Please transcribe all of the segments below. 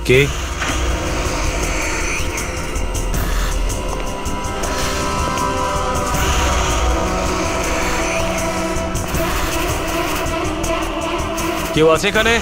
কে? কেউ আছে এখানে?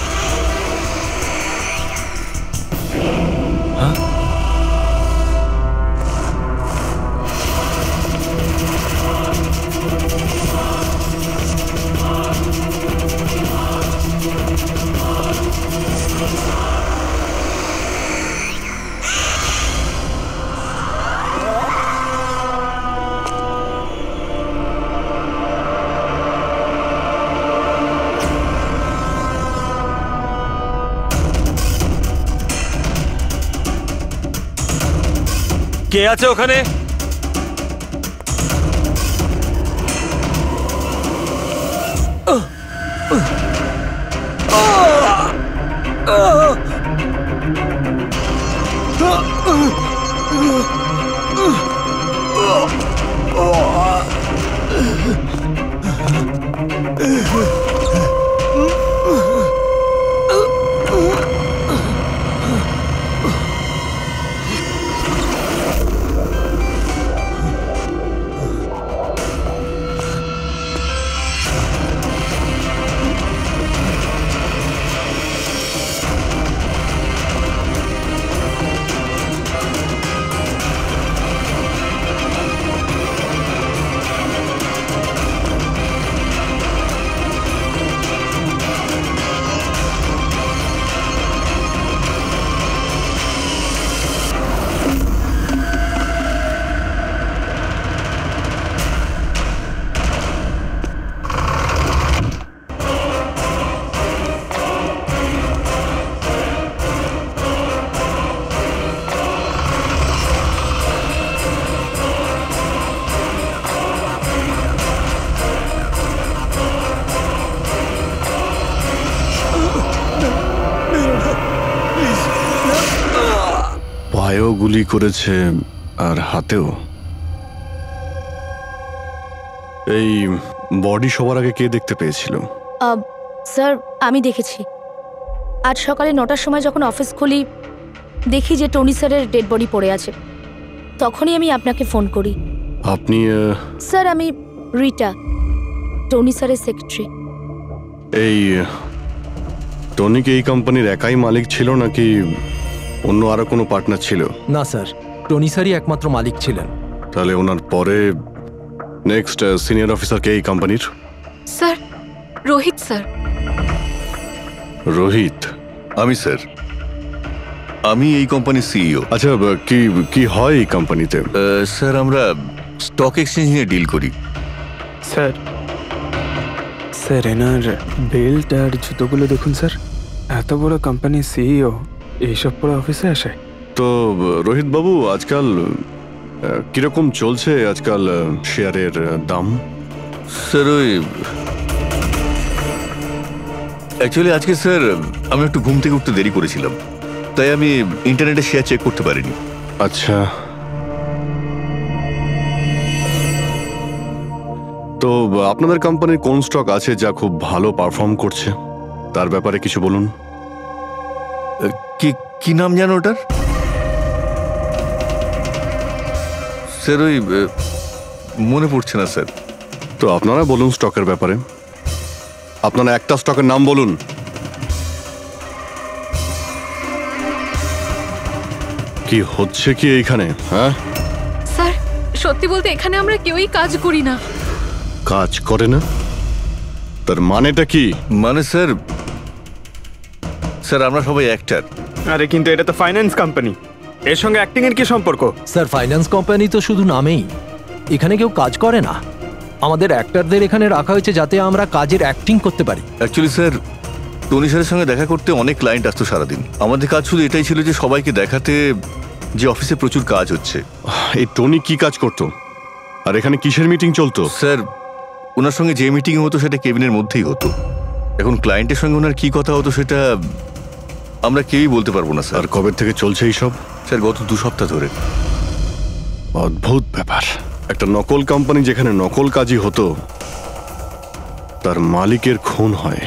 কে আছে ওখানে? পায়েও গুলি করেছে আর হাতেও। এই বডি সবার আগে কে দেখতে পেয়েছিল? স্যার আমি দেখেছি। আজ সকালে 9টার সময় যখন অফিস খুলি দেখি যে টনি স্যারের ডেড বডি পড়ে আছে, তখনই আমি আপনাকে ফোন করি। আপনি? স্যার আমি রিটা, টনি স্যারের সেক্রেটারি। এই টনি কি এই কোম্পানির একাই মালিক ছিল নাকি অন্য আরো কোনো পার্টনার ছিল? না স্যার, টনি স্যারই একমাত্র মালিক ছিলেন। তাহলে ওনার পরে নেক্সট সিনিয়র অফিসার কে এই কোম্পানির? Sir Rohit sir. রোহিত? আমি স্যার, আমি এই কোম্পানির সিইও। আচ্ছা, কি কি হয় এই কোম্পানিতে? স্যার আমরা স্টক এক্সচেঞ্জ নিয়ে ডিল করি। স্যার স্যার এনার বেল্ট আর জুতোগুলো দেখুন স্যার, এত বড় কোম্পানির সিইও এইসব পরে অফিসে আসে? তো রোহিত বাবু, আজকাল কিরকম চলছে আজকাল শেয়ারের দাম? স্যার ওই অ্যাকচুয়ালি আজকে স্যার আমি একটু ঘুম থেকে উঠতে দেরি করেছিলাম, তাই আমি ইন্টারনেটে শেয়ার চেক করতে পারিনি। আচ্ছা, তো আপনাদের কোম্পানির কোন স্টক আছে যা খুব ভালো পারফর্ম করছে? তার ব্যাপারে কিছু বলুন। কি কি নাম জানো ওটার? স্যার ওই মনে পড়ছে না স্যার। তো আপনারা বলুন স্টকের ব্যাপারে। আপনারা একটা স্টকের নাম বলুন। কি হচ্ছে কি এইখানে? হ্যাঁ স্যার সত্যি বলতে এখানে আমরা কেউই কাজ করি না। কাজ করে না? তার মানেটা কি? মানে স্যার, স্যার আমরা সবাই অ্যাক্টর। আরে কিন্তু এটা তো ফাইন্যান্স কোম্পানি, এর সঙ্গে অ্যাক্টিং এর কি সম্পর্ক? স্যার ফাইন্যান্স কোম্পানি তো শুধু নামেই, এখানে কেউ কাজ করে না। আমাদের অ্যাক্টরদের এখানে রাখা হয়েছে যাতে আমরা কাজের অ্যাক্টিং করতে পারি। অ্যাকচুয়ালি স্যার টনি স্যারের সঙ্গে দেখা করতে অনেক ক্লায়েন্ট আসতো সারাদিন। আমাদের কাজ শুধু এটাই ছিল যে সবাইকে দেখাতে যে অফিসে প্রচুর কাজ হচ্ছে। এই টনি কি কাজ করতো আর এখানে কিসের মিটিং চলতো? স্যার ওনার সঙ্গে যে মিটিং হতো সেটা কেবিনের মধ্যেই হতো। এখন ক্লায়েন্টের সঙ্গে ওনার কি কথা হতো সেটা আমরা কেউই বলতে পারবো না স্যার। আর কবে থেকে চলছে এইসব? স্যার গত 2 সপ্তাহ ধরে। অদ্ভুত ব্যাপার। একটা নকল কোম্পানি যেখানে নকল কাজই হতো, তার মালিকের খুন হয়।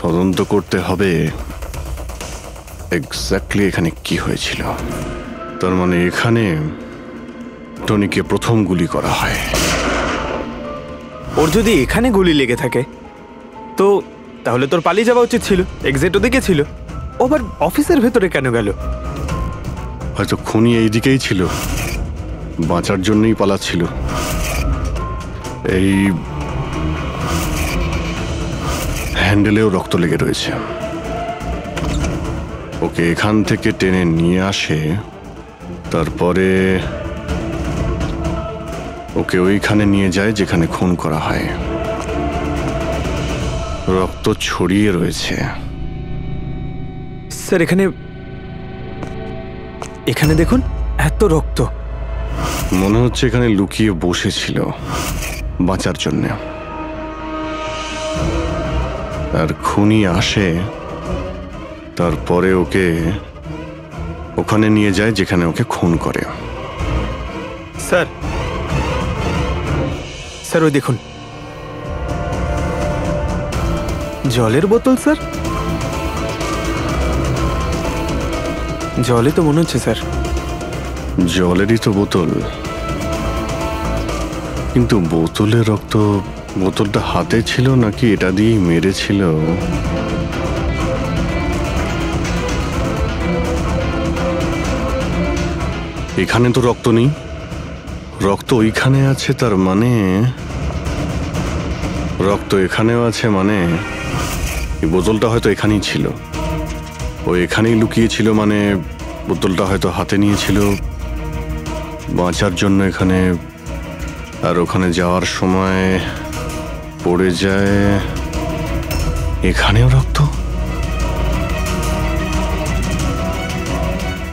তদন্ত করতে হবে এক্স্যাক্টলি এখানে কি হয়েছিল। তার মানে এখানে টনিকে প্রথম গুলি করা হয়। ওর যদি এখানে গুলি লেগে থাকে তো তাহলে তোর পালিয়ে যাওয়া উচিত ছিল, এক্সিট ওদিকে ছিল, ও আবার অফিসের ভেতরে কেন গেল? হয়তো খুনি এইদিকেই ছিল, বাঁচার জন্যই পালাচ্ছিল। এই হ্যান্ডেলেও রক্ত লেগে রয়েছে। ওকে এখান থেকে টেনে নিয়ে আসে, তারপরে ওকে ওইখানে নিয়ে যায় যেখানে খুন করা হয়। রক্ত ছড়িয়ে রয়েছে। স্যার এখানে দেখুন, এত রক্ত। মনে হচ্ছে এখানে লুকিয়ে বসেছিল বাঁচার জন্য। আর খুনি আসে, তারপরে ওকে ওখানে নিয়ে যায় যেখানে ওকে খুন করে। স্যার ওই দেখুন, জলের বোতল। স্যার জলে তো মনে হচ্ছে। স্যার জলেরই তো বোতল, কিন্তু বোতলে রক্ত, বোতলটা হাতে ছিল নাকি এটা দিয়েই মেরেছিল? এখানে তো রক্ত নেই, রক্ত ওইখানে আছে। তার মানে রক্ত এখানেও আছে, মানে এই বোতলটা হয়তো এখানেই ছিল। ও এখানেই লুকিয়েছিল, মানে বোতলটা হয়তো হাতে নিয়েছিল বাঁচার জন্য এখানে, আর ওখানে যাওয়ার সময় পড়ে যায়। এখানেও রক্ত,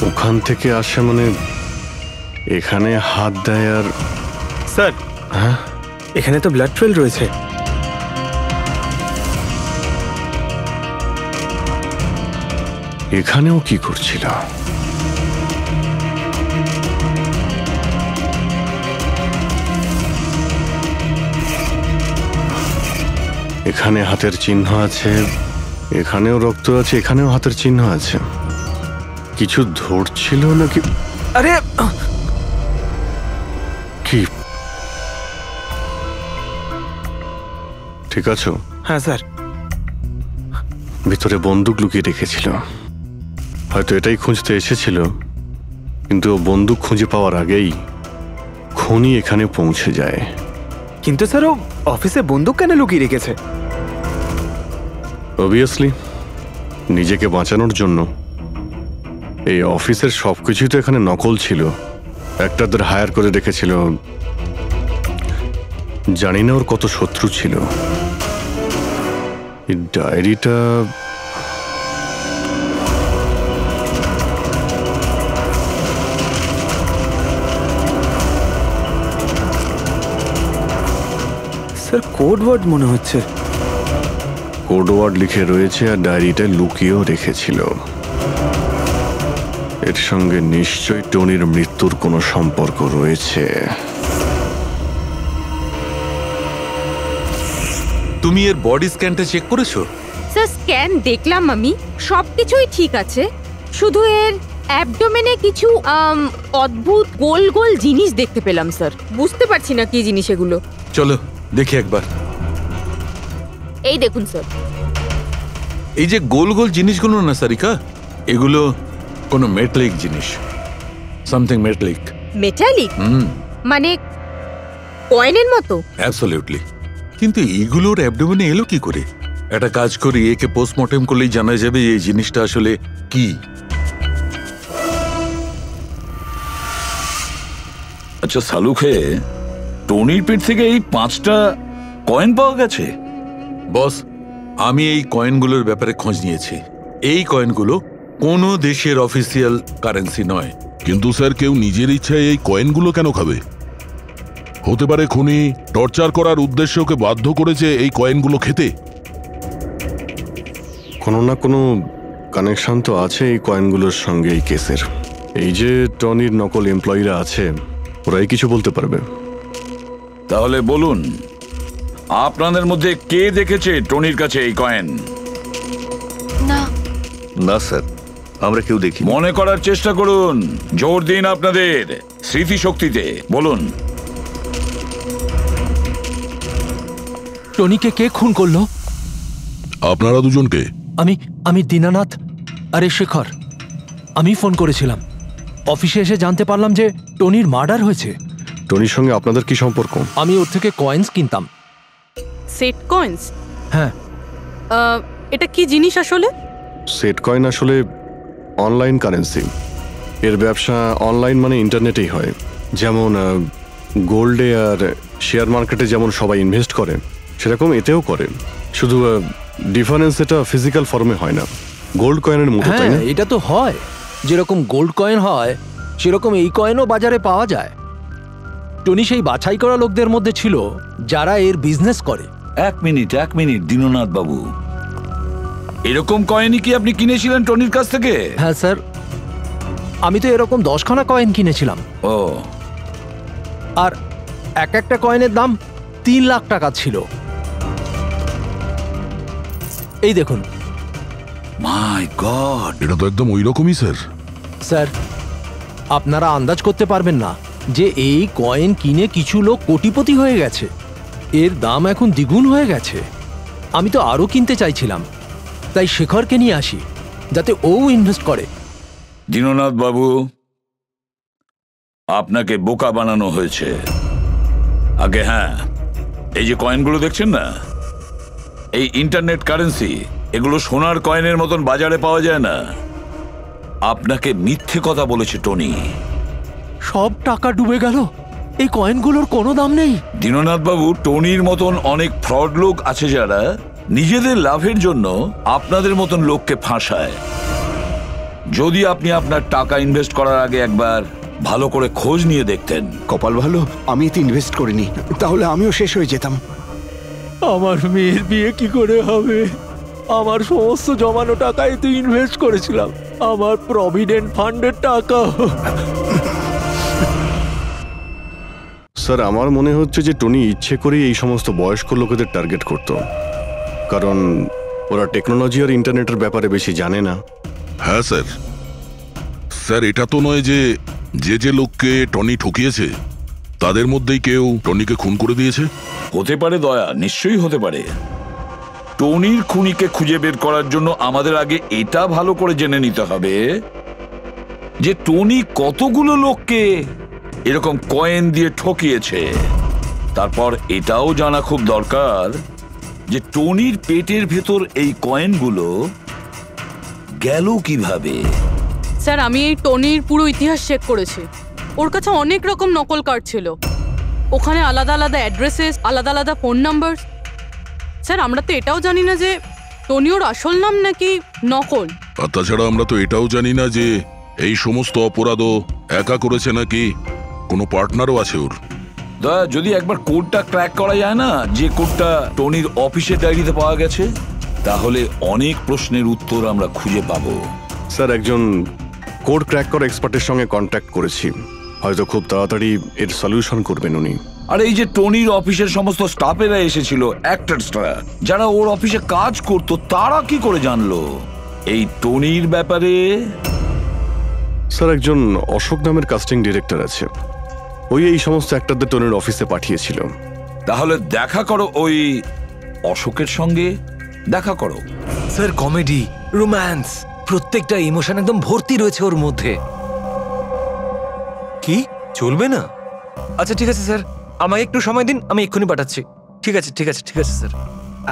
ওখান থেকে আসে, মানে এখানে হাত দেয়। আর স্যার হ্যাঁ, এখানে তো ব্লাড ট্রেল রয়েছে। এখানেও কি করছিল? এখানে হাতের চিহ্ন আছে, এখানেও রক্ত আছে, এখানেও হাতের চিহ্ন আছে। কিছু ধরছিল নাকি? আরে কি ঠিক আছো? হ্যাঁ স্যার। ভিতরে বন্দুক লুকিয়ে রেখেছিল, হয়তো এটাই খুঁজতে এসেছিল, কিন্তু ও বন্দুক খুঁজে পাওয়ার আগেই খুনি এখানে পৌঁছে যায়। কিন্তু স্যার ও অফিসে বন্দুক কেন লুকিয়ে রেখেছে? অবভিয়াসলি নিজেকে বাঁচানোর জন্য। এই অফিসের সবকিছুই তো এখানে নকল ছিল, একটাদের হায়ার করে রেখেছিল। জানি না ওর কত শত্রু ছিল। এই ডায়েরিটা স্যার কোড ওয়ার্ড মনে হচ্ছে। কোড ওয়ার্ড লিখে রয়েছে, আর ডায়েরিটা লুকিয়েও রেখেছিল। এর সঙ্গে নিশ্চয়ই টনির মৃত্যুর কোনো সম্পর্ক রয়েছে। তুমি এর বডি স্ক্যানটা চেক করেছো? স্যার স্ক্যান দেখলাম আমি, সবকিছুই ঠিক আছে, শুধু এর অ্যাবডোমেনে কিছু অদ্ভুত গোল গোল জিনিস দেখতে পেলাম স্যার। বুঝতে পারছি না কি জিনিস এগুলো। চলো দেখি একবার। এই দেখুন স্যার, এই যে গোল গোল জিনিসগুলো না সারিকা, এগুলো কোনো মেটালিক জিনিস, সামথিং মেটালিক। মেটালিক? মানে কয়েনের মতো? অ্যাবসলিউটলি। কিন্তু এইগুলোর অ্যাবডোমেনে এলো কি করে? একটা কাজ করি, একে পোস্টমর্টেম করলেই জানা যাবে এই জিনিসটা আসলে কি। আচ্ছা সালুখে, টনির পেট থেকে এই 5টা কয়েন পাওয়া গেছে? বস, আমি এই কয়েনগুলোর ব্যাপারে খোঁজ নিয়েছি। এই কয়েনগুলো কোনো দেশের অফিসিয়াল কারেন্সি নয়। কিন্তু স্যার, কেউ নিজের ইচ্ছায় এই কয়েনগুলো কেন খাবে? হতে পারে খুনি টর্চার করার উদ্দেশ্যে ওকে বাধ্য করেছে এই কয়েনগুলো খেতে। কোনো না কোনো কানেকশন তো আছে এই কয়েনগুলোর সঙ্গে এই কেসের। এই যে টনির নকল এমপ্লয়িরা আছে, ওরাই কিছু বলতে পারবে। তাহলে বলুন, আপনাদের মধ্যে কে দেখেছে টনির কাছে এই কয়েন? না না স্যার, আমরা কেউ দেখি। মনে করার চেষ্টা করুন, জোর দিন আপনাদের স্মৃতিশক্তিতে। বলুন, টনিকে কে খুন করলো? আপনারা দুজনকে? আমি দীনানাথ আরে শেখর। আমি ফোন করেছিলাম। অফিসে এসে জানতে পারলাম যে টনির মার্ডার হয়েছে। টনির সঙ্গে আপনাদের কি সম্পর্ক? আমি ওর থেকে কয়েন্স কিনতাম। Set coins? হ্যাঁ। এটা কি জিনিস আসলে? সেট কয়েন আসলে অনলাইন কারেন্সি। এর ব্যবসা অনলাইন মানে ইন্টারনেটেই হয়। যেমন গোল্ডে আর শেয়ার মার্কেটে যেমন সবাই ইনভেস্ট করে, সেরকম এতেও করে। শুধু ডিফারেন্স এটা ফিজিক্যাল ফর্মে হয় না, গোল্ড কয়েনের মতো, তাই না? এটা তো হয়, যেরকম গোল্ড কয়েন হয় সেরকম এই কয়েনও বাজারে পাওয়া যায়। টনি সেই বাছাই করা লোকদের মধ্যে ছিল যারা এর বিজনেস করে। এক মিনিট দীননাথ বাবু, এরকম কয়েনই কি আপনি কিনেছিলেন টনির কাছ থেকে? হ্যাঁ স্যার, আমি তো এরকম 10খানা কয়েন কিনেছিলাম। ও, আর একটা কয়েনের দাম 3 লাখ টাকা ছিল। এই দেখুন। মাই গড, এটা তো একদম ওই রকমই স্যার। স্যার, আপনারা আন্দাজ করতে পারবেন না যে এই কয়েন কিনে কিছু লোক কোটিপতি হয়ে গেছে। এর দাম এখন দ্বিগুণ হয়ে গেছে। আমি তো আরও কিনতে চাইছিলাম, তাই শেখরকে নিয়ে আসি যাতে ও ইনভেস্ট করে। দীননাথ বাবু, আপনাকে বোকা বানানো হয়েছে। আগে হ্যাঁ, এই যে কয়েনগুলো দেখছেন না, এই ইন্টারনেট কারেন্সি, এগুলো সোনার কয়েনের মতন বাজারে পাওয়া যায় না। আপনাকে মিথ্যে কথা বলেছে টনি। সব টাকা ডুবে গেল, এই কয়েনগুলোর কোনো দাম নেই। দীননাথ বাবু, টনির মতন অনেক ফ্রড লোক আছে যারা নিজেদের লাভের জন্য আপনাদের মতন লোককে ফাঁসায়। যদি আপনি আপনার টাকা ইনভেস্ট করার আগে একবার ভালো করে খোঁজ নিয়ে দেখতেন। কপাল ভালো আমি এতে ইনভেস্ট করিনি, তাহলে আমিও শেষ হয়ে যেতাম। আমার মেয়ের বিয়ে কি করে হবে? আমার সমস্ত জমানো টাকা এতে ইনভেস্ট করেছিলাম, আমার প্রভিডেন্ট ফান্ডের টাকা। স্যার, আমার মনে হচ্ছে যে টনি ইচ্ছে করেই এই সমস্ত বয়স্ক লোকেদের টার্গেট করত, কারণ ওরা টেকনোলজি আর ইন্টারনেটের ব্যাপারে বেশি জানে না। হ্যাঁ স্যার। স্যার, এটা তো নয় যে যে লোককে টনি ঠকিয়েছে তাদের মধ্যেই কেউ টনিকে খুন করে দিয়েছে? হতে পারে দয়া, নিশ্চয়ই হতে পারে। টনির খুনিকে খুঁজে বের করার জন্য আমাদের আগে এটা ভালো করে জেনে নিতে হবে যে টনি কতগুলো লোককে এরকম কয়েন দিয়ে ঠকিয়েছে। তারপর এটাও জানা খুব দরকার যে টনির পেটের ভেতর এই কয়েনগুলো গেল কিভাবে। স্যার, আমি এই টনির পুরো ইতিহাস চেক করেছি। ওর কাছে অনেক রকম নকল কার্ড ছিল, ওখানে আলাদা আলাদা অ্যাড্রেসেস, আলাদা আলাদা ফোন নাম্বার। স্যার, আমরা তো এটাও জানি না যে টনি ওর আসল নাম নাকি নকল। আর তাছাড়া আমরা তো এটাও জানি না যে এই সমস্ত অপরাধও একা করেছে নাকি কোনো পার্টনারও আছে ওর। দয়া, যদি একবার কোডটা ক্র্যাক করা যায় না, যে কোডটা টনির অফিসের ডায়েরিতে পাওয়া গেছে, তাহলে অনেক প্রশ্নের উত্তর আমরা খুঁজে পাবো। স্যার, একজন কোড ক্র্যাক করা এক্সপার্টের সঙ্গে কন্ট্যাক্ট করেছি, হয়তো খুব তাড়াতাড়ি এর সলিউশন করবেন উনি। আর এই যে টনির অফিসের সমস্ত স্টাফেরা এসেছিল, অ্যাক্টরসরা যারা ওর অফিসে কাজ করতো, তারা কি করে জানলো এই টনির ব্যাপারে? স্যার, একজন অশোক নামের কাস্টিং ডিরেক্টর আছে, ওই এই সমস্ত অ্যাক্টরদের টনির অফিসে পাঠিয়েছিল। তাহলে দেখা করো ওই অশোকের সঙ্গে, দেখা করো। স্যার, কমেডি, রোম্যান্স, প্রত্যেকটা ইমোশন একদম ভর্তি রয়েছে ওর মধ্যে। কি চলবে না? আচ্ছা ঠিক আছে স্যার, আমাকে একটু সময় দিন, আমি এক্ষুনি পাঠাচ্ছি। ঠিক আছে ঠিক আছে ঠিক আছে স্যার।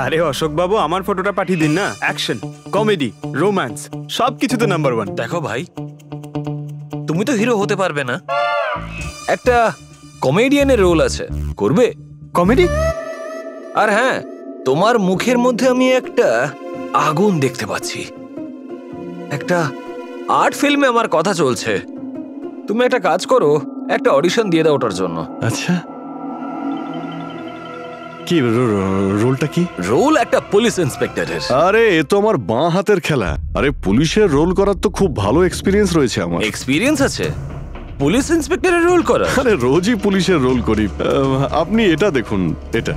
আরে অশোক বাবু, আমার ফটোটা পাঠিয়ে দিন না। অ্যাকশন, কমেডি, রোম্যান্স সব কিছুতে নাম্বার 1। দেখো ভাই, তুমি তো হিরো হতে পারবে না, একটা কমেডিয়ানের রোল আছে, করবে? কমেডি? আর হ্যাঁ, তোমার মুখের মধ্যে আমি একটা আগুন দেখতে পাচ্ছি। একটা আর্ট ফিল্মে আমার কথা চলছে, তুমি একটা কাজ করো, একটা অডিশন দিয়ে দাও ওটার জন্য। আচ্ছা, কি রোলটা? কি রোল? একটা পুলিশ ইন্সপেক্টরের। আরে, এ তো আমার বাঁ হাতের খেলা। আরে, পুলিশের রোল করার তো খুব ভালো এক্সপিরিয়েন্স রয়েছে আমার। এক্সপিরিয়েন্স আছে পুলিশ ইন্সপেক্টরের রোল করা? আরে, রোজই পুলিশের রোল করি। আপনি এটা দেখুন, এটা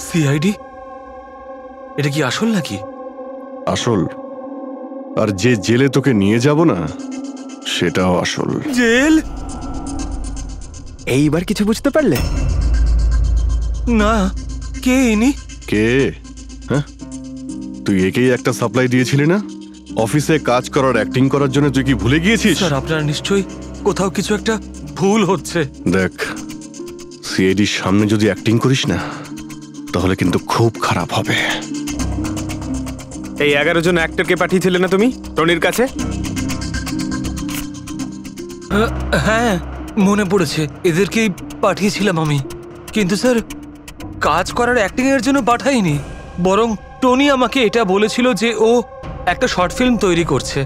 সিআইডি। এটা কি আসল নাকি? আসল। আর যে জেলে তোকে নিয়ে যাব না সেটাও আসল। জেল? এইবার কিছু বুঝতে পারলে? না, কে ইনি? কে? হ্যাঁ, তুই একেই একটা সাপ্লাই দিয়েছিলি না অফিসে কাজ করার, অ্যাক্টিং করার জন্য? তুই কি ভুলে গিয়েছিস? স্যার, আপনার নিশ্চয়ই কোথাও কিছু একটা ভুল হচ্ছে। দেখ, সিআইডির সামনে যদি অ্যাক্টিং করিস না তাহলে কিন্তু খুব খারাপ হবে। এই 11 জন অ্যাক্টরকে পাঠিয়েছিলে না তুমি টনির কাছে? হ্যাঁ, মনে পড়েছে, এদেরকেই পাঠিয়েছিলাম আমি। কিন্তু স্যার, কাজ করার অ্যাক্টিং এর জন্য পাঠাইনি, বরং টনি আমাকে এটা বলেছিল যে ও একটা শর্ট ফিল্ম তৈরি করছে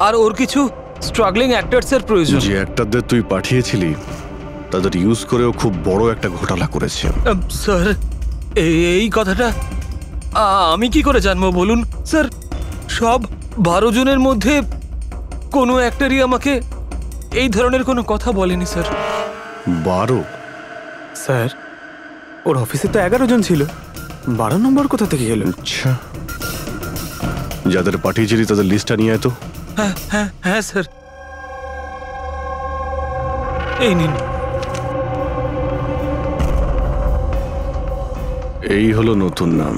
আর ওর কিছু স্ট্রাগলিং অ্যাক্টরসের প্রয়োজন। যে অ্যাক্টরদের তুই পাঠিয়েছিলি তাদের ইউজ করেও খুব বড় একটা ঘোটালা করেছে। স্যার, এই কথাটা আমি কি করে জানবো বলুন স্যার? সব 12 জনের মধ্যে কোনো অ্যাক্টরই আমাকে এই ধরনের কোনো কথা বলেনি স্যার। 12? স্যার, ওর অফিসে তো 11 জন ছিল, 12 নম্বর কোথা থেকে গেল? আচ্ছা, যাদের পাঠিয়েছিলি তাদের লিস্টটা নিয়ে আয় তো। হ্যাঁ হ্যাঁ হ্যাঁ স্যার, এই নিন। এই হলো নতুন নাম,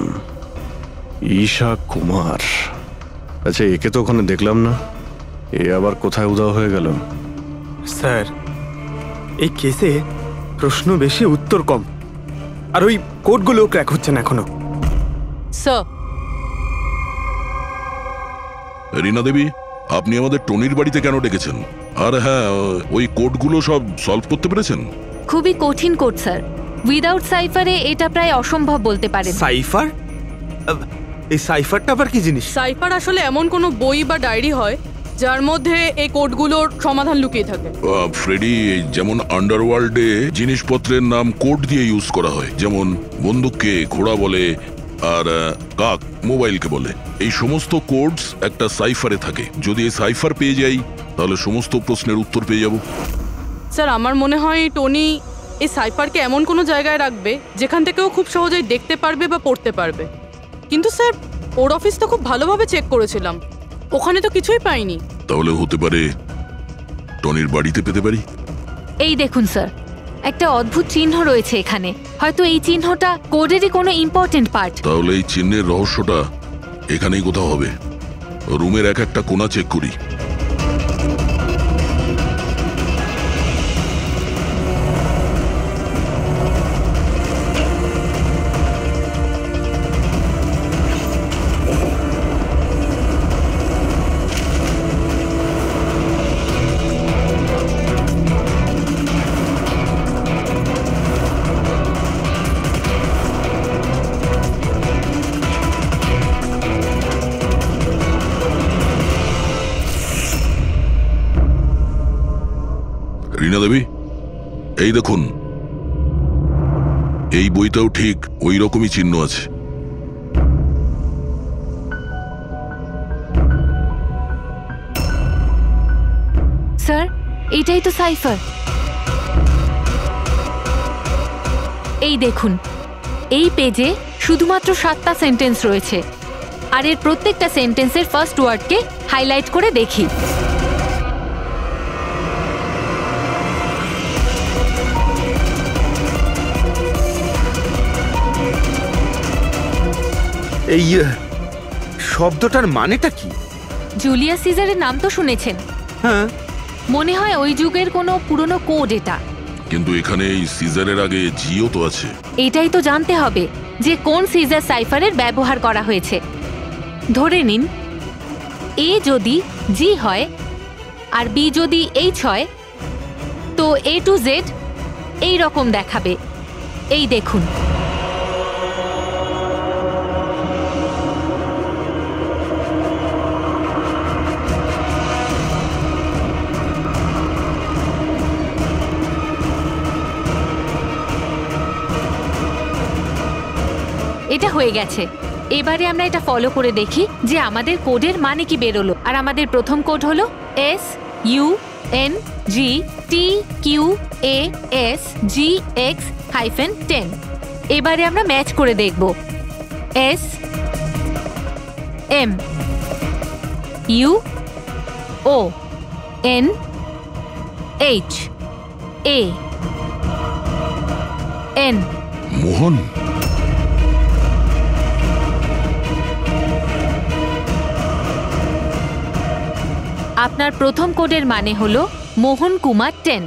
ঈশা কুমার। আচ্ছা, একে তো ওখানে দেখলাম না, এ আবার কোথায় উধাও হয়ে গেল? স্যার, এই কেসে প্রশ্ন বেশি উত্তর কম, আর ওই কোডগুলো ক্র্যাক হচ্ছে না এখনো। স্যার, রীনা দেবী, আপনি আমাদের টনির বাড়িতে কেন ডেকেছেন? আর হ্যাঁ, ওই কোডগুলো সব সলভ করতে পেরেছেন? খুবই কঠিন কোড স্যার, উইদাউট সাইফারে এটা প্রায় অসম্ভব বলতে পারেন। সাইফার? এই সাইফারটা আবার কি জিনিস? সাইফার আসলে এমন কোনো বই বা ডায়েরি হয় যার মধ্যে এই কোডগুলোর সমাধান লুকিয়ে থাকে। ফ্রেডি, যেমন আন্ডারওয়ার্ল্ডে জিনিসপত্রের নাম কোড দিয়ে ইউজ করা হয়, যেমন বন্দুককে ঘোড়া বলে আর কাক মোবাইলকে বলে। এই সমস্ত কোডস একটা সাইফারে থাকে। যদি এই সাইফার পেয়ে যাই তাহলে সমস্ত প্রশ্নের উত্তর পেয়ে যাব। স্যার, আমার মনে হয় টনি এই সাইফারকে এমন কোনো জায়গায় রাখবে যেখান থেকে ও খুব সহজেই দেখতে পারবে বা পড়তে পারবে। কিন্তু স্যার, ওর অফিস তো খুব ভালোভাবে চেক করেছিলাম, ওখানে তো কিছুই পাইনি। তাহলে হতে পারে টনির বাড়িতে পেতে পারি। এই দেখুন স্যার, একটা অদ্ভুত চিহ্ন রয়েছে এখানে, হয়তো এই চিহ্নটা কোডেরই কোনো ইম্পর্টেন্ট পার্ট। তাহলে এই চিহ্নের রহস্যটা এখানেই কোথাও হবে। রুমের এক একটা কোণা চেক করি। রীনা দেবী, এই দেখুন, এই বইটাও ঠিক ওই রকমই চিহ্ন আছে। স্যার, এটাই তো সাইফার। এই দেখুন, এই পেজে শুধুমাত্র 7টা সেন্টেন্স রয়েছে, আর এর প্রত্যেকটা সেন্টেন্সের ফার্স্ট ওয়ার্ডকে হাইলাইট করে দেখি। এই শব্দটার মানেটা কি? জুলিয়াস সিজারের নাম তো শুনেছেন? হ্যাঁ, মনে হয় ওই যুগের কোনো পুরনো কোড এটা। কিন্তু এখানে এই সিজারের আগে জিও তো আছে। এটাই তো জানতে হবে যে কোন সিজার সাইফারের ব্যবহার করা হয়েছে। ধরে নিন, এ যদি জি হয় আর বি যদি এইচ হয়, তো এ টু জেড এই রকম দেখাবে। এই দেখুন, এটা হয়ে গেছে। এবারে আমরা এটা ফলো করে দেখি যে আমাদের কোডের মানে কি বেরোলো। আর আমাদের প্রথম কোড হলো SUNGTQAS-GX-10। এবারে আমরা ম্যাচ করে দেখব। SM UONHAN। মোহন? আপনার প্রথম কোডের মানে হলো মোহন কুমার 10।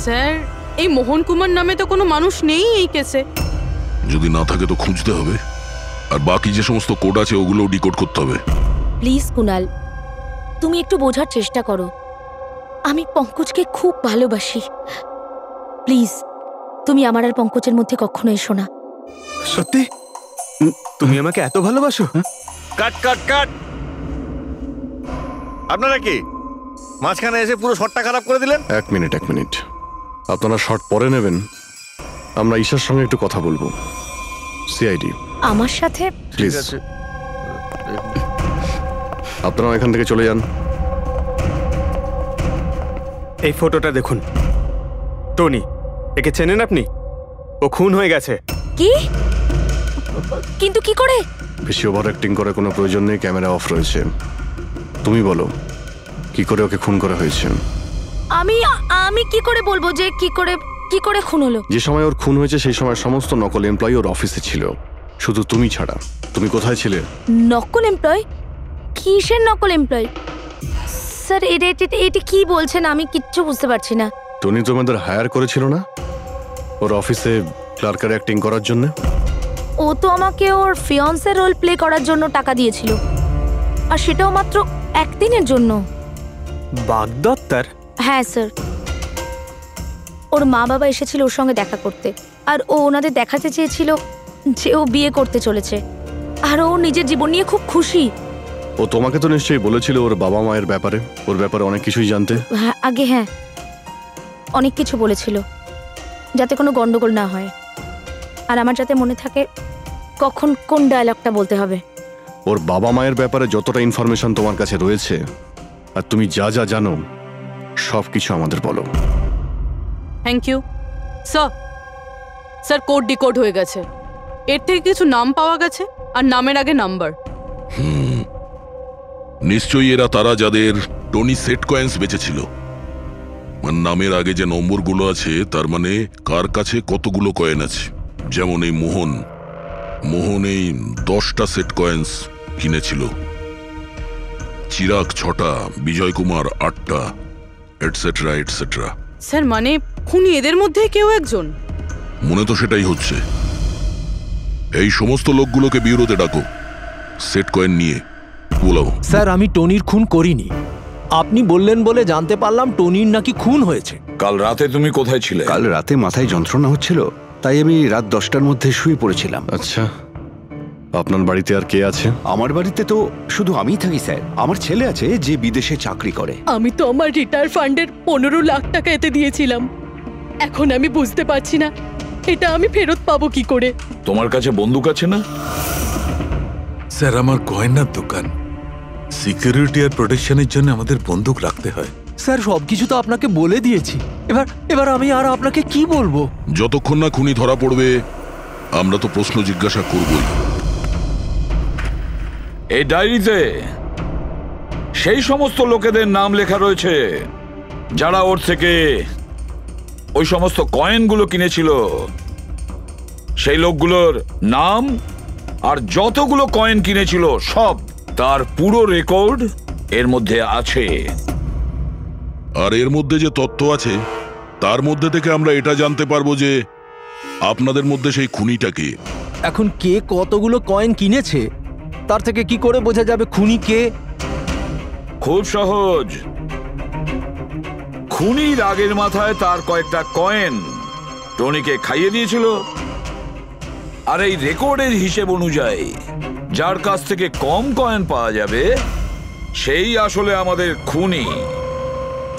স্যার, এই মোহন কুমার নামে তো কোনো মানুষ নেই এই কেসে। যদি না থাকে তো খুঁজতে হবে, আর বাকি যে সমস্ত কোড আছে ওগুলো ডিকোড করতে হবে। প্লিজ কুনাল, তুমি একটু বোঝার চেষ্টা করো। আমি পঙ্কজকে খুব ভালোবাসি। প্লিজ তুমি আমার আর পঙ্কজের মধ্যে কখনো এসো না। সত্যি তুমি আমাকে এত ভালোবাসো? কাট কাট কাট! আপনারা কি মাঝখানে এসে পুরো শটটা খারাপ করে দিলেন? এক মিনিট, আপনারা শর্ট পরে নেবেন, আমরা ঈশার সঙ্গে একটু কথা বলবো। সিআইডি আমার সাথে প্লিজ আপনারা এখান থেকে চলে যান। এই ফটোটা দেখুন। টনি, একে চেনেন আপনি? ও খুন হয়ে গেছে। কি? কিন্তু কি করে? বেশি ওভার অ্যাক্টিং করার কোনো প্রয়োজন নেই, ক্যামেরা অফ রয়েছে। তুমি বলো কি করে ওকে খুন করা হয়েছে? আমি কি করে বলবো যে কি করে খুন হলো? যে সময় ওর খুন হয়েছে সেই সময় সমস্ত নকল এমপ্লয়ি ওর অফিসে ছিল, শুধু তুমি ছাড়া। তুমি কোথায় ছিলে? নকল এমপ্লয়? কিসের নকল এমপ্লয়? স্যার এটা কি বলছেন? আমি কিচ্ছু বুঝতে পারছি না। টনি তোমাদের হায়ার করেছিল না ওর অফিসে ক্লার্কের অ্যাক্টিং করার জন্য? ও তো আমাকে ওর ফিয়ান্সে রোল প্লে করার জন্য টাকা দিয়েছিল, আর সেটাও মাত্র একদিনের জন্য। বাগদত্তার? হ্যাঁ স্যার, ওর মা বাবা এসেছিল ওর সঙ্গে দেখা করতে, আর ও ওনাদের দেখাতে চেয়েছিল যে ও বিয়ে করতে চলেছে, আর ও নিজের জীবন নিয়ে খুব খুশি। ও তোমাকে তো নিশ্চয়ই বলেছিল ওর বাবা মায়ের ব্যাপারে, ওর ব্যাপারে অনেক কিছুই জানতে। হ্যাঁ অনেক কিছু বলেছিল, যাতে কোনো গন্ডগোল না হয়, আর আমার যাতে মনে থাকে কখন কোন ডায়লগটা বলতে হবে। ওর বাবা মায়ের ব্যাপারে যতটা ইনফরমেশন তোমার কাছে রয়েছে আর তুমি যা যা জানো সব কিছু আমাদের বলো। Thank you sir. Code decode হয়ে গেছে। এর থেকে কিছু নাম পাওয়া গেছে, আর নামের আগে নাম্বার। নিশ্চয়ই এরা তারা যাদের টনি সেট কয়েন্স বেঁচেছিল। নামের আগে যে নম্বরগুলো আছে তার মানে কার কাছে কতগুলো কয়েন আছে। যেমন এই মোহন এই 10টা সেট কয়েন্স কিনেছিল, চিরাগ 6টা, বিজয় কুমার 8টা, এটসেট্রা এটসেট্রা। স্যার, মানে খুনি এদের মধ্যে কেউ একজন? মনে তো সেটাই হচ্ছে। এই সমস্ত লোকগুলোকে ব্যুরোতে ডাকো, সেট কয়েন নিয়ে বলো। স্যার, আমি টনির খুন করিনি। আপনি বললেন বলে জানতে পারলাম টনির নাকি খুন হয়েছে। কাল রাতে তুমি কোথায় ছিলে? কাল রাতে মাথায় যন্ত্রণা হচ্ছিল, তাই আমি রাত 10টার মধ্যে শুয়ে পড়েছিলাম। আচ্ছা, আপনার বাড়িতে আর কে আছে? আমার বাড়িতে তো শুধু আমিই থাকি স্যার। আমার ছেলে আছে যে বিদেশে চাকরি করে। আমি তো আমার রিটায়ার ফান্ডের 15 লাখ টাকা এতে দিয়েছিলাম। এখন আমি বুঝতে পারছি না এটা আমি ফেরত পাবো কি করে। তোমার কাছে বন্দুক আছে না? স্যার, আমার গয়নার দোকান, সিকিউরিটি আর প্রোটেকশনের জন্য আমাদের বন্দুক রাখতে হয়। স্যার, সবকিছু তো আপনাকে বলে দিয়েছি। এবার আমি আর আপনাকে কি বলবো? যতক্ষণ না খুনি ধরা পড়বে আমরা তো প্রশ্ন জিজ্ঞাসা করবই। এই ডায়েরিতে সেই সমস্ত লোকেদের নাম লেখা রয়েছে যারা ওর থেকে ওই সমস্ত কয়েনগুলো কিনেছিল। সেই লোকগুলোর নাম আর যতগুলো কয়েন কিনেছিল সব, তার পুরো রেকর্ড এর মধ্যে আছে। আর এর মধ্যে যে তথ্য আছে তার মধ্যে থেকে আমরা এটা জানতে পারবো যে আপনাদের মধ্যে সেই খুনিটা কে। এখন কে কতগুলো কয়েন কিনেছে তার থেকে কি করে বোঝা যাবে খুনি কে? খুব সহজ। খুনি রাগের মাথায় তার কয়েকটা কয়েন টনিকে খাইয়ে দিয়েছিল, আর এই রেকর্ডের হিসেব অনুযায়ী যার কাছ থেকে কম কয়েন পাওয়া যাবে সেই আসলে আমাদের খুনি।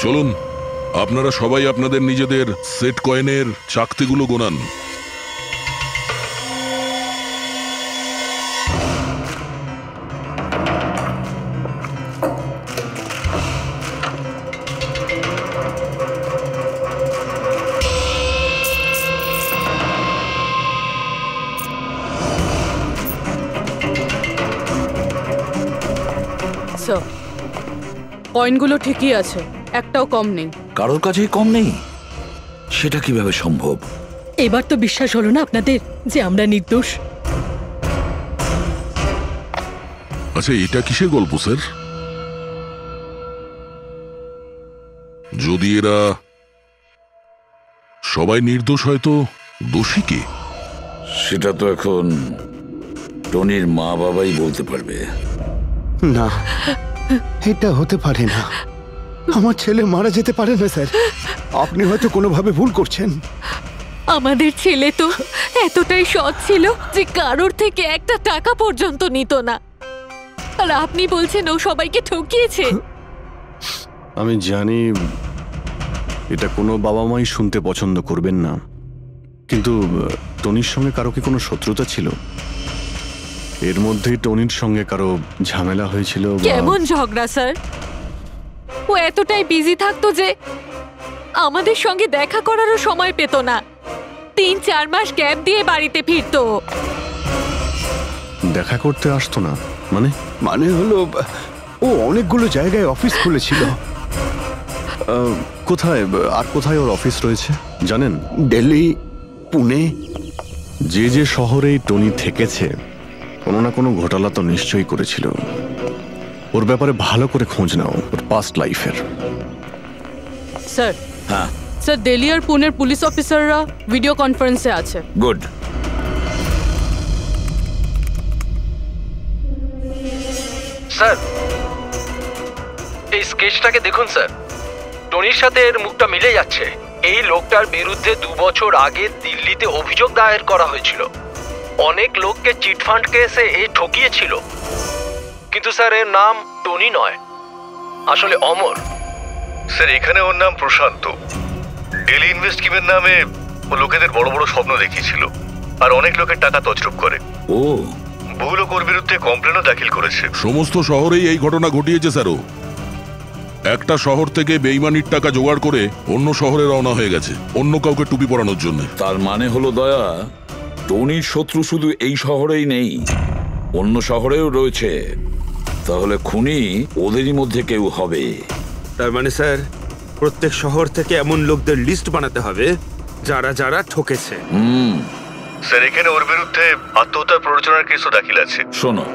চলুন আপনারা সবাই আপনাদের নিজেদের সেট কয়েনের চাকতিগুলো গোনান। কয়েনগুলো ঠিকই আছে, একটাও কম নেই। কারোর কাছেই কম নেই? সেটা কিভাবে সম্ভব? এবার তো বিশ্বাস হলো না আপনাদের যে আমরা নির্দোষ? আচ্ছা, এটা কিসের গল্প স্যার? যদি এরা সবাই নির্দোষ হয় তো দোষী কে? সেটা তো এখন টনির মা বাবাই বলতে পারবে। না, এটা হতে পারে না। আমার ছেলে মারা যেতে পারে না স্যার। আপনি হয়তো কোনোভাবে ভুল করছেন। আমাদের ছেলে তো এতটাই সৎ ছিল যে কারোর থেকে একটা টাকা পর্যন্ত নিত না, আর আপনি বলছেন ও সবাইকে ঠকিয়েছে। আমি জানি এটা কোনো বাবা মাই শুনতে পছন্দ করবেন না, কিন্তু টনির সঙ্গে কারো কি কোনো শত্রুতা ছিল? এর মধ্যেই টনির সঙ্গে কারো ঝামেলা হয়েছিল? কেমন ঝগড়া স্যার? ও এতটাই বিজি থাকতো যে আমাদের সঙ্গে দেখা করারও সময় পেত না। 3-4 মাস গ্যাপ দিয়ে বাড়িতে ফিরতো। দেখা করতে আসতো না মানে? মানে হলো ও অনেকগুলো জায়গায় অফিস খুলেছিল। কোথায় আর কোথায় ওর অফিস রয়েছে জানেন? দিল্লি, পুনে। যে যে শহরেই টনি থেকেছে কোনো না কোনো ঘোটালা তো নিশ্চয়ই করেছিল। ওর ব্যাপারে ভালো করে খোঁজ নাও, ওর পাস্ট লাইফের। স্যার, হ্যাঁ স্যার, দিল্লি আর পুনের পুলিশ অফিসাররা ভিডিও কনফারেন্সে আছে। গুড। স্যার, এই স্কেচটাকে দেখুন স্যার। টনির সাথে এর মুখটা মিলে যাচ্ছে। এই লোকটার বিরুদ্ধে 2 বছর আগে দিল্লিতে অভিযোগ দায়ের করা হয়েছিল। অনেক লোককে চিটফান্ড কেসে এ ঠকিয়েছিল। কিন্তু স্যার, এর নাম টনি নয়, আসলে অমর। স্যার, এখানে ওর নাম প্রশান্ত। ডেলি ইনভেস্ট স্কিমের নামে ও লোকেদের বড় বড় স্বপ্ন দেখিয়েছিল আর অনেক লোকের টাকা তছরূপ করে। ও, বহু লোক ওর বিরুদ্ধে কমপ্লেনও দাখিল করেছে। সমস্ত শহরেই এই ঘটনা ঘটিয়েছে স্যারও। একটা শহর থেকে বেইমানির টাকা জোগাড় করে অন্য শহরে রওনা হয়ে গেছে অন্য কাউকে টুপি পরানোর জন্য। তার মানে হলো দয়া, টনির শত্রু শুধু এই শহরেই নেই, অন্য শহরেও রয়েছে। তাহলে খুনি ওদেরই মধ্যে কেউ হবে। তার মানে স্যার, প্রত্যেক শহর থেকে এমন লোকদের লিস্ট বানাতে হবে যারা যারা ঠকেছে। স্যার, এখানে ওর বিরুদ্ধে আত্মহত্যার প্ররোচনার কেসও দাখিল আছে। শোনো,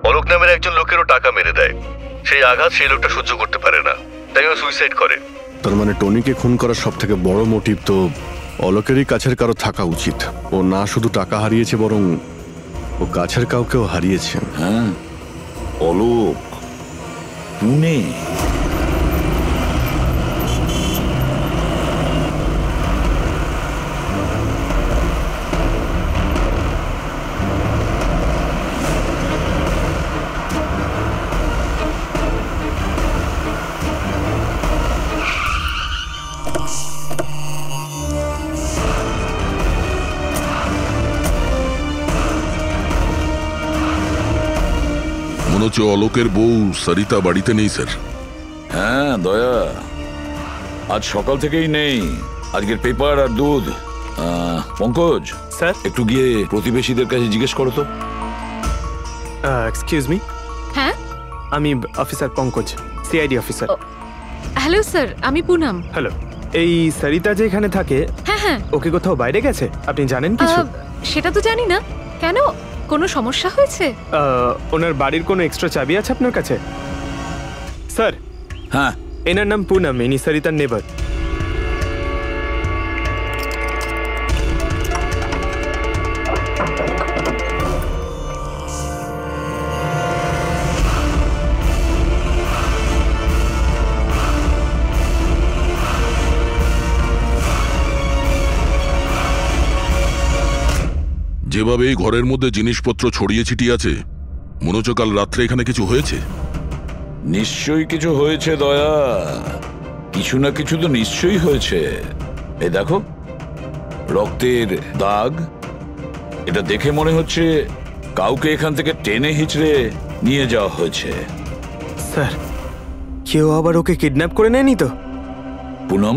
অলোক নামের একজন লোকেরও টাকা মেরে দেয়। সেই আঘাত সেই লোকটা সহ্য করতে পারে না, তাই ও সুইসাইড করে। তার মানে টনিকে খুন করার সব থেকে বড় মোটিভ তো অলোকেরই কাছের কারো থাকা উচিত। ও না শুধু টাকা হারিয়েছে, বরং ও কাছের কাউকেও হারিয়েছে। হ্যাঁ, অলোক, পুনে। মনে হচ্ছে অলোকের বউ সরিতা বাড়িতে নেই স্যার। হ্যাঁ দয়া, আজ সকাল থেকেই নেই। আজকের পেপার আর দুধ। পঙ্কজ স্যার, একটু গিয়ে প্রতিবেশীদের কাছে জিজ্ঞেস করো তো। Excuse me. হ্যাঁ, আমি officer Pankaj, CID officer. Hello sir, আমি পুনম। হ্যালো। এই সরিতা যে এখানে থাকে, হ্যাঁ হ্যাঁ, ওকে কোথাও বাইরে গেছে? আপনি জানেন কিছু? সেটা তো জানি না। কেন, কোনো সমস্যা হয়েছে? ওনার বাড়ির কোনো এক্সট্রা চাবি আছে আপনার কাছে? স্যার, হ্যাঁ, এনার নাম পুনম, ইনি সরিতার নেবার। যেভাবে এই ঘরের মধ্যে জিনিসপত্র ছড়িয়ে ছিটিয়ে আছে, মনে হচ্ছে কাল রাত্রে এখানে কিছু হয়েছে। নিশ্চয়ই কিছু হয়েছে দয়া, কিছু না কিছু তো নিশ্চয়ই হয়েছে। এই দেখো, রক্তের দাগ। এটা দেখে মনে হচ্ছে কাউকে এখান থেকে টেনে হিচড়ে নিয়ে যাওয়া হয়েছে। স্যার, কেউ আবার ওকে কিডন্যাপ করে নেয়নি তো? পুনম,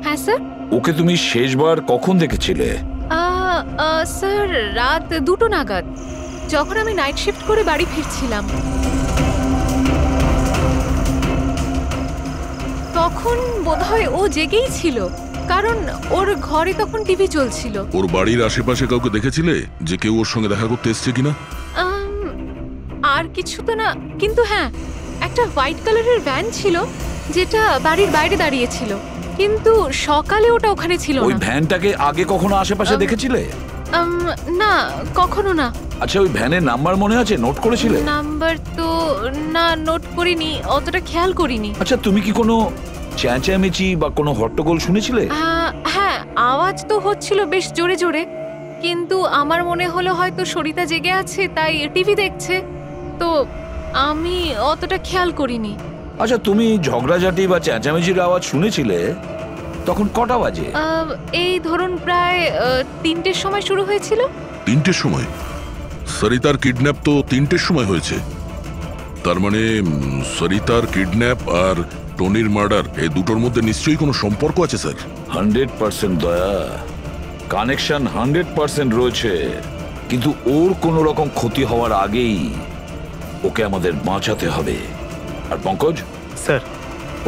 হ্যাঁ স্যার। ওকে তুমি শেষবার কখন দেখেছিলে? স্যার, রাত 2টো নাগাদ, যখন আমি নাইট শিফট করে বাড়ি ফিরছিলাম। তখন বোধহয় ও জেগেই ছিল, কারণ ওর ঘরে তখন টিভি চলছিল। ওর বাড়ির আশেপাশে কাউকে দেখেছিলে যে কেউ ওর সঙ্গে দেখা করতে এসছে কিনা? আর কিছু তো না, কিন্তু হ্যাঁ, একটা হোয়াইট কালারের ভ্যান ছিল যেটা বাড়ির বাইরে দাঁড়িয়েছিল, কিন্তু সকালে ওটা ওখানে ছিল ওই না। ভ্যানটাকে আগে কখনো আশেপাশে দেখেছিলে? না, কখনো না। আচ্ছা, ওই ভ্যানের নাম্বার মনে আছে? নোট করেছিলে? নাম্বার তো না, নোট করিনি, অতটা খেয়াল করিনি। আচ্ছা, তুমি কি কোনো চেঁচামেচি বা কোনো হট্টগোল শুনেছিলে? হ্যাঁ, আওয়াজ তো হচ্ছিল বেশ জোরে জোরে, কিন্তু আমার মনে হলো হয়তো সরিতা জেগে আছে তাই টিভি দেখছে, তো আমি অতটা খেয়াল করিনি। আচ্ছা, তুমি ঝগড়াঝাটি বা চেঁচামেচির আওয়াজ শুনেছিলে তখন কটা বাজে? এই ধরুন প্রায় 3টের সময় শুরু হয়েছিল। 3টের সময়? সরিতার কিডন্যাপ তো 3টের সময় হয়েছে। তার মানে সরিতার কিডন্যাপ আর টনির মার্ডার, এই দুটোর মধ্যে নিশ্চয়ই কোনো সম্পর্ক আছে স্যার। 100% দয়া, কানেকশন 100% রয়েছে, কিন্তু ওর কোনো রকম ক্ষতি হওয়ার আগেই ওকে আমাদের বাঁচাতে হবে। আর পঙ্কজ স্যার,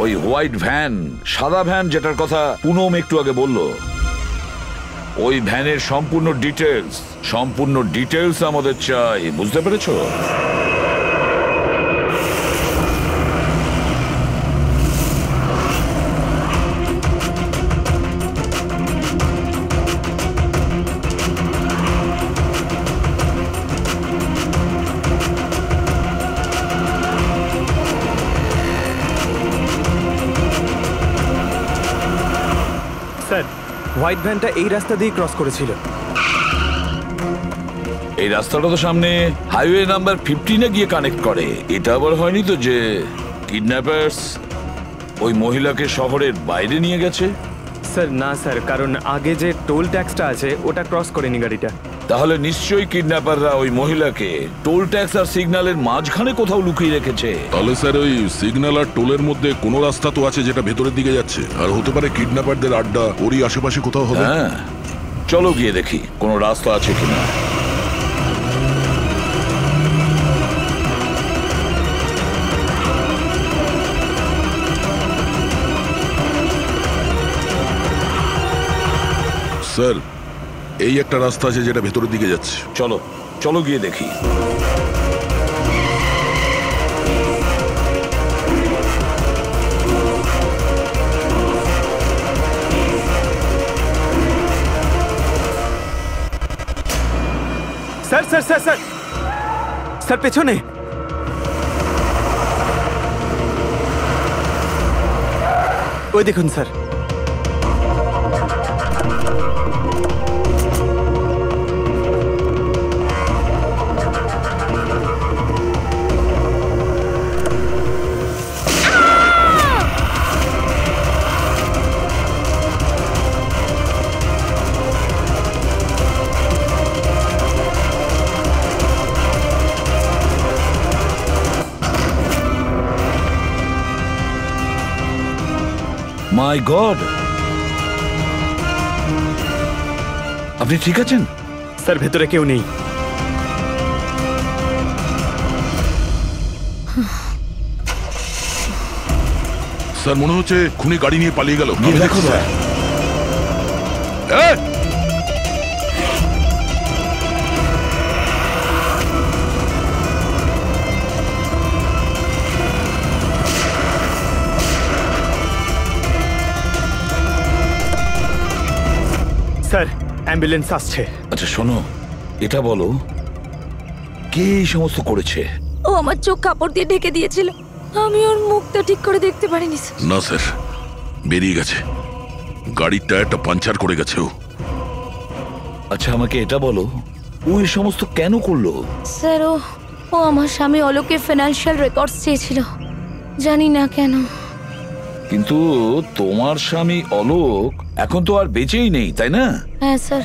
ওই হোয়াইট ভ্যান, সাদা ভ্যান যেটার কথা পুনম একটু আগে বলল, ওই ভ্যানের সম্পূর্ণ ডিটেলস আমাদের চাই, বুঝতে পেরেছো? স্যার, হোয়াইট ভ্যানটা এই রাস্তা দিয়ে ক্রস করেছিল। এই রাস্তাটা তো সামনে হাইওয়ে নাম্বার 15-এ গিয়ে কানেক্ট করে। এটা আবার হয়নি তো যে কিডন্যাপার্স ওই মহিলাকে শহরের বাইরে নিয়ে গেছে? স্যার না স্যার, কারণ আগে যে টোল ট্যাক্সটা আছে ওটা ক্রস করেনি গাড়িটা। তাহলে নিশ্চয়ই কিডন্যাপাররা ওই মহিলাকে টোল ট্যাক্স আর সিগন্যালের মাঝখানে কোথাও লুকিয়ে রেখেছে। তাহলে স্যার ওই সিগন্যাল আর টোলের মধ্যে কোনো রাস্তা তো আছে যেটা ভেতরের দিকে যাচ্ছে, আর হতে পারে কিডন্যাপারদের আড্ডা ওরই আশেপাশে কোথাও হবে। হ্যাঁ, চলো গিয়ে দেখি কোনো রাস্তা আছে কিনা। স্যার, এই একটা রাস্তা আছে যেটা ভেতরের দিকে যাচ্ছে। চলো চলো গিয়ে দেখি। Sir sir sir sir sir, পেছনে। ওই দেখুন স্যার। মাই গড, আপনি ঠিক আছেন? স্যার, ভেতরে কেউ নেই। স্যার, মনে হচ্ছে খুনি গাড়ি নিয়ে পালিয়ে গেল। দেখো স্যার। স্যার, অ্যাম্বুলেন্স আসছে। আচ্ছা শোনো, এটা বলো কে এই সমস্ত করেছে? ও আমার চোখ কাপড় দিয়ে ঢেকে দিয়েছিল, আমি ওর মুখটা ঠিক করে দেখতে পারিনি। না স্যার, বেরিয়ে গেছে, গাড়ির টায়ারটা পাঞ্চার করে গেছে ও। আচ্ছা আমাকে এটা বলো, ও এই সমস্ত কেন করলো? স্যার, ও আমার স্বামী অলোকের ফিনান্সিয়াল রেকর্ডস চেয়েছিল, জানি না কেন। কিন্তু তোমার স্বামী অলোক এখন তো আর বেঁচেই নেই, তাই না? হ্যাঁ স্যার,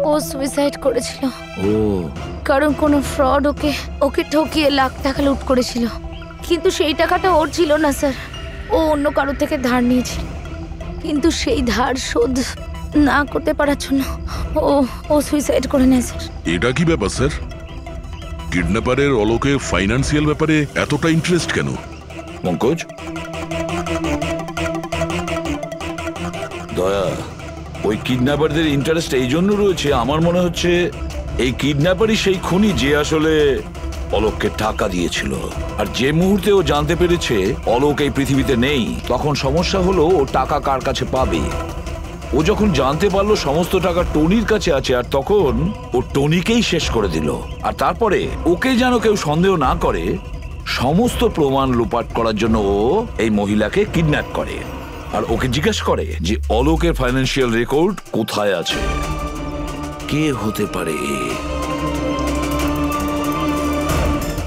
ও সুইসাইড করেছিল। ও, কারণ কোনো ফ্রড ওকে ঠকিয়ে লাখ টাকা লুট করেছিল, কিন্তু সেই টাকাটা ওর ছিল না স্যার, ও অন্য কারো থেকে ধার নিয়েছিল, কিন্তু সেই ধার শোধ না করতে পারার জন্য ও সুইসাইড করে নেয় স্যার। এটা কি ব্যাপার স্যার? কিডন্যাপারের অলোকের ফাইন্যান্সিয়াল ব্যাপারে এতটা ইন্টারেস্ট কেন? পঙ্কজ, দয়া, ওই কিডন্যাপারদের ইন্টারেস্ট এই জন্য রয়েছে, আমার মনে হচ্ছে এই কিডন্যাপারই সেই খুনি যে আসলে অলোককে টাকা দিয়েছিল। আর যে মুহূর্তে ও জানতে পেরেছে অলোক এই পৃথিবীতে নেই, তখন সমস্যা হলো ও টাকা কার কাছে পাবে। ও যখন জানতে পারলো সমস্ত টাকা টনির কাছে আছে, আর তখন ও টনিকেই শেষ করে দিল। আর তারপরে ওকে যেন কেউ সন্দেহ না করে, সমস্ত প্রমাণ লোপাট করার জন্য ও এই মহিলাকে কিডন্যাপ করে আর ওকে জিজ্ঞেস করে যে অলোকের ফাইন্যান্সিয়াল রেকর্ড কোথায় আছে। কে হতে পারে?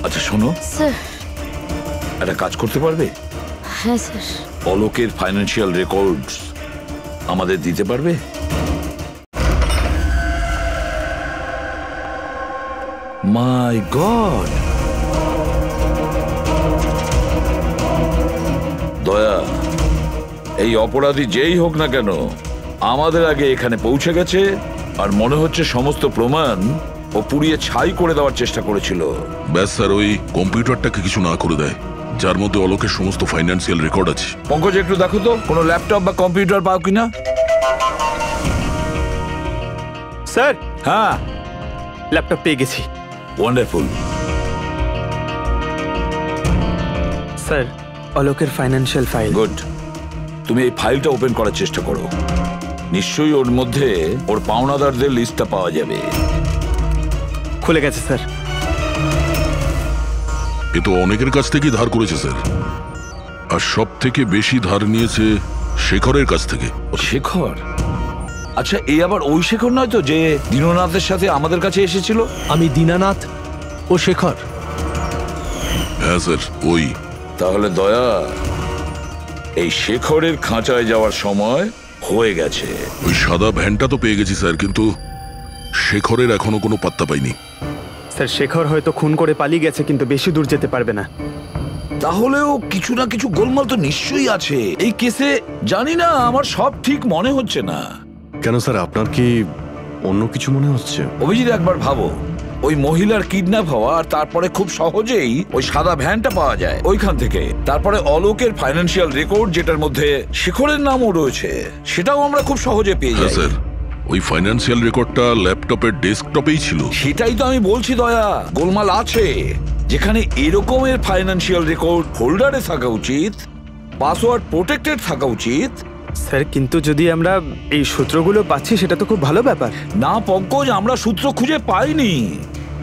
আচ্ছা শোনো, একটা কাজ করতে পারবে? হ্যাঁ স্যার। অলোকের ফাইন্যান্সিয়াল রেকর্ডস আমাদের দিতে পারবে? মাই গড! দয়া, এই অপরাধী যেই হোক না কেন আমাদের আগে এখানে পৌঁছে গেছে, আর মনে হচ্ছে সমস্ত প্রমাণ ও পুড়িয়ে ছাই করে দেওয়ার চেষ্টা করেছিল। ব্যাস স্যার, ওই কম্পিউটারটাকে কিছু না করে দেয় যার মধ্যে অলোকের সমস্ত ফাইন্যান্সিয়াল রেকর্ড আছে। পঙ্কজ, একটু দেখো তো কোনো ল্যাপটপ বা কম্পিউটার পাও কিনা। স্যার, হ্যাঁ, ল্যাপটপ পেয়ে গেছি। ওয়ান্ডারফুল। স্যার, অলোকের ফাইন্যান্সিয়াল ফাইল। গুড। তুমি এই ফাইলটা ওপেন করার চেষ্টা করো, নিশ্চয়ই ওর মধ্যে ওর পাওনাদারদের লিস্টটা পাওয়া যাবে। খুলে গেছে স্যার। এ তো অনেকের কাছ থেকেই ধার করেছে স্যার, আর সব থেকে বেশি ধার নিয়েছে শেখরের কাছ থেকে। শেখর? আচ্ছা, এই আবার ওই শেখর নয় তো যে দীননাথের সাথে আমাদের কাছে এসেছিল? আমি দীনানাথ ও শেখর। হ্যাঁ স্যার, ওই। তাহলে দয়া, এই শেখরের খাঁচায় যাওয়ার সময় হয়ে গেছে। ওই সাদা ভ্যানটা তো পেয়ে গেছি স্যার, কিন্তু শেখরের এখনো কোনো পাত্তা পাইনি। স্যার, শেখর হয়তো খুন করে পালিয়ে গেছে, কিন্তু বেশি দূর যেতে পারবে না। তাহলেও কিছু না কিছু গোলমাল তো নিশ্চয়ই আছে এই কেসে। জানি না, আমার সব ঠিক মনে হচ্ছে না। কেন স্যার, আপনার কি অন্য কিছু মনে হচ্ছে? অভিজিৎ, একবার ভাবো, ওই মহিলার কিডন্যাপ হওয়া, আর তারপরে খুব সহজেই ওই সাদা ভ্যানটা পাওয়া যায় ওইখান থেকে। তারপরে অলোকের ফাইন্যান্সিয়াল রেকর্ড, যেটার মধ্যে শেখরের নামও রয়েছে, সেটাও আমরা খুব সহজে পেয়ে যাই। স্যার, ওই ফাইন্যান্সিয়াল রেকর্ডটা ল্যাপটপের ডেস্কটপেই ছিল। সেটাই তো আমি বলছি দয়া, গোলমাল আছে। যেখানে এরকমের ফাইন্যান্সিয়াল রেকর্ড হোল্ডারে থাকা উচিত, পাসওয়ার্ড প্রোটেক্টেড থাকা উচিত। স্যার, কিন্তু যদি আমরা এই সূত্রগুলো পাচ্ছি সেটা তো খুব ভালো ব্যাপার। না পঙ্কজ, আমরা সূত্র খুঁজে পাইনি।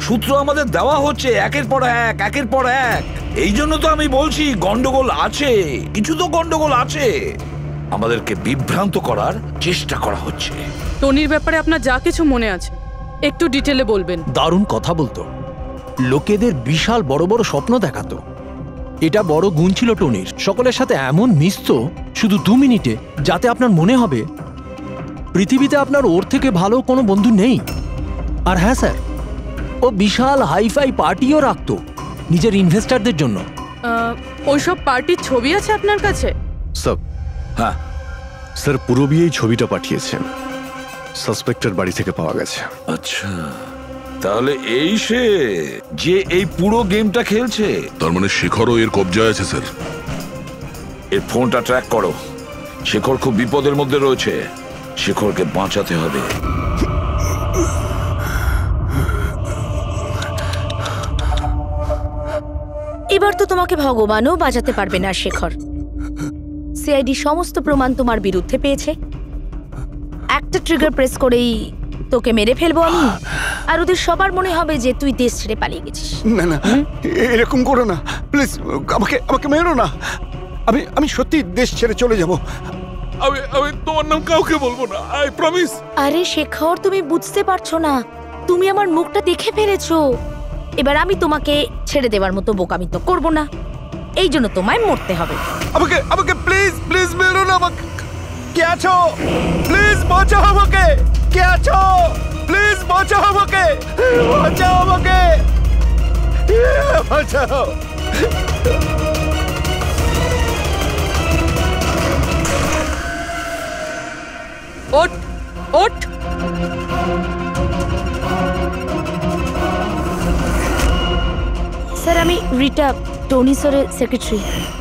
সূত্র আমাদের দেওয়া হচ্ছে একের পর এক, একের পর এক। এই জন্য তো আমি বলছি গন্ডগোল আছে, কিছু তো গন্ডগোল আছে। আমাদেরকে বিভ্রান্ত করার চেষ্টা করা হচ্ছে। টনির ব্যাপারে আপনার যা কিছু মনে আছে একটু ডিটেলে বলবেন। দারুণ কথা বলতো, লোকেদের বিশাল বড় বড় স্বপ্ন দেখাতো। এটা বড় গুণ ছিল টনির। সকলের সাথে এমন মিশতো শুধু 2 মিনিটে, যাতে আপনার মনে হবে পৃথিবীতে আপনার ওর থেকে ভালো কোনো বন্ধু নেই। আর হ্যাঁ স্যার, ও বিশাল হাইফাই পার্টিও রাখতো নিজের ইনভেস্টারদের জন্য। ওইসব পার্টির ছবি আছে আপনার কাছে? স্যার, হ্যাঁ স্যার, পুরবি এই ছবিটা পাঠিয়েছেন, সাসপেক্টের বাড়ি থেকে পাওয়া গেছে। আচ্ছা, তাহলে এই সে যে এই পুরো গেমটা খেলছে। তার মানে শেখরও এর কবজায় আছে স্যার। এর ফোনটা ট্র্যাক করো। শেখর খুব বিপদের মধ্যে রয়েছে, শেখরকে বাঁচাতে হবে। এবার তো তোমাকে ভগবানও বাঁচাতে পারবে না শেখর। সিআইডি সমস্ত প্রমাণ তোমার বিরুদ্ধে পেয়েছে। একটা ট্রিগার প্রেস করেই তোকে মেরে ফেলবো আমি, আর ওদের সবার মনে হবে যে তুই দেশ ছেড়ে পালিয়ে গেছিস। না না, এরকম করো না প্লিজ, আমাকে মেরো না। আমি সত্যি দেশ ছেড়ে চলে যাব। আমি তোমার নাম কাউকে বলবো না, আই প্রমিস। আরে শেখর, তুমি বুঝতে পারছো না, তুমি আমার মুখটা দেখে ফেলেছো। এবার আমি তোমাকে ছেড়ে দেওয়ার মতো বোকামি তো করবো না, এই জন্য তোমায় মরতে হবে। আমাকে প্লিজ মেরো না। আমাকে কে আছো? প্লিজ বাঁচাও আমাকে। কে আছো? প্লিজ বাঁচাও আমাকে, বাঁচাও আমাকে, বাঁচাও। ওঠ ওঠ। স্যার, আমি রিটা, টনি স্যারের সেক্রেটারি।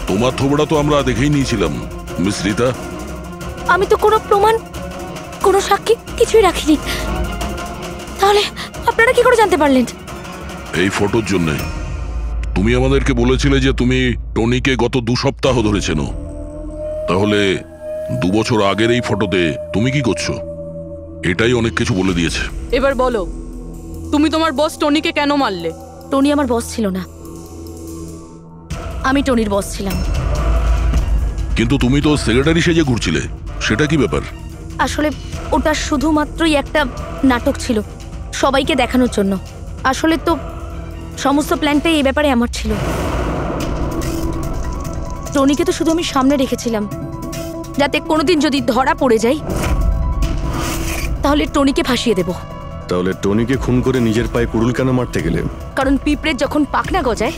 তোমার থোবড়া তো আমরা দেখেই নিয়েছিলাম মিস রিতা। আমি তো কোনো প্রমাণ, কোনো সাক্ষী কিছুই রাখিনি। তাহলে আপনারা কি করে জানতে পারলেন? এই ফটোর জন্য তুমি আমাদেরকে বলেছিলে যে তুমি টনিকে গত 2 সপ্তাহ ধরে চেনো। তাহলে 2 বছর আগের এই ফটোতে তুমি কি করছো? এটাই অনেক কিছু বলে দিয়েছে। এবার বলো, তুমি তোমার বস টনিকে কেন মারলে? টনি আমার বস ছিল না, আমি টনির বস ছিলাম। কিন্তু তুমি তো সেক্রেটারি সেজে ঘুরছিলে, সেটা কি ব্যাপার? আসলে ওটা শুধুমাত্রই একটা নাটক ছিল, সবাইকে দেখানোর জন্য। আসলে তো সমস্ত প্ল্যানটাই এই ব্যাপারে আমার ছিল। টনিকে তো শুধু আমি সামনে রেখেছিলাম, যাতে কোনোদিন যদি ধরা পড়ে যাই তাহলে টনিকে ফাঁসিয়ে দেব। তাহলে টনিকে খুন করে নিজের পায়ে কুড়ুল কেন মারতে গেলে? কারণ পিঁপড়ের যখন পাখনা গজায়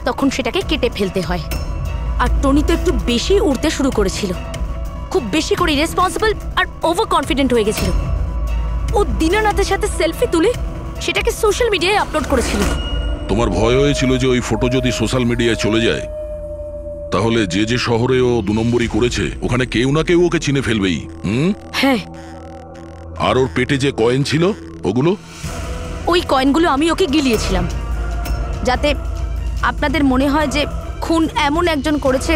তখন সেটাকে কেটে ফেলতে হয়। আর টনি তো একটু বেশি উড়তে শুরু করেছিল, খুব বেশি করে ইরেসপন্সিবল আর ওভার কনফিডেন্ট হয়ে গেছিল। ও দীনানাথের সাথে সেলফি তুলে সেটাকে সোশ্যাল মিডিয়ায় আপলোড করেছিল। তোমার ভয় হয়েছিল যে ওই ফটো যদি সোশ্যাল মিডিয়ায় চলে যায় তাহলে যে যে শহরে ও 2 নম্বরই করেছে ওখানে কেউ না কেউ ওকে চিনে ফেলবেই। হ্যাঁ। আর ওর পেটে যে কয়েন ছিল ওগুলো? ওই কয়েনগুলো আমি ওকে গিলিয়েছিলাম, যাতে আপনাদের মনে হয় যে খুন এমন একজন করেছে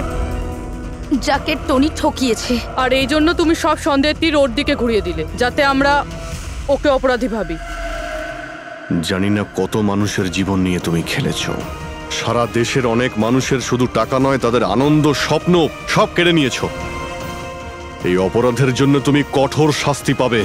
যাকে টনি ঠকিয়েছে। আর এই জন্য তুমি সব সন্দেহের তীর ওর দিকে ঘুরিয়ে দিলে, যাতে আমরা ওকে অপরাধী ভাবি। জানি না কত মানুষের জীবন নিয়ে তুমি খেলেছো। সারা দেশের অনেক মানুষের শুধু টাকা নয়, তাদের আনন্দ, স্বপ্ন সব কেড়ে নিয়েছো। এই অপরাধের জন্য তুমি কঠোর শাস্তি পাবে।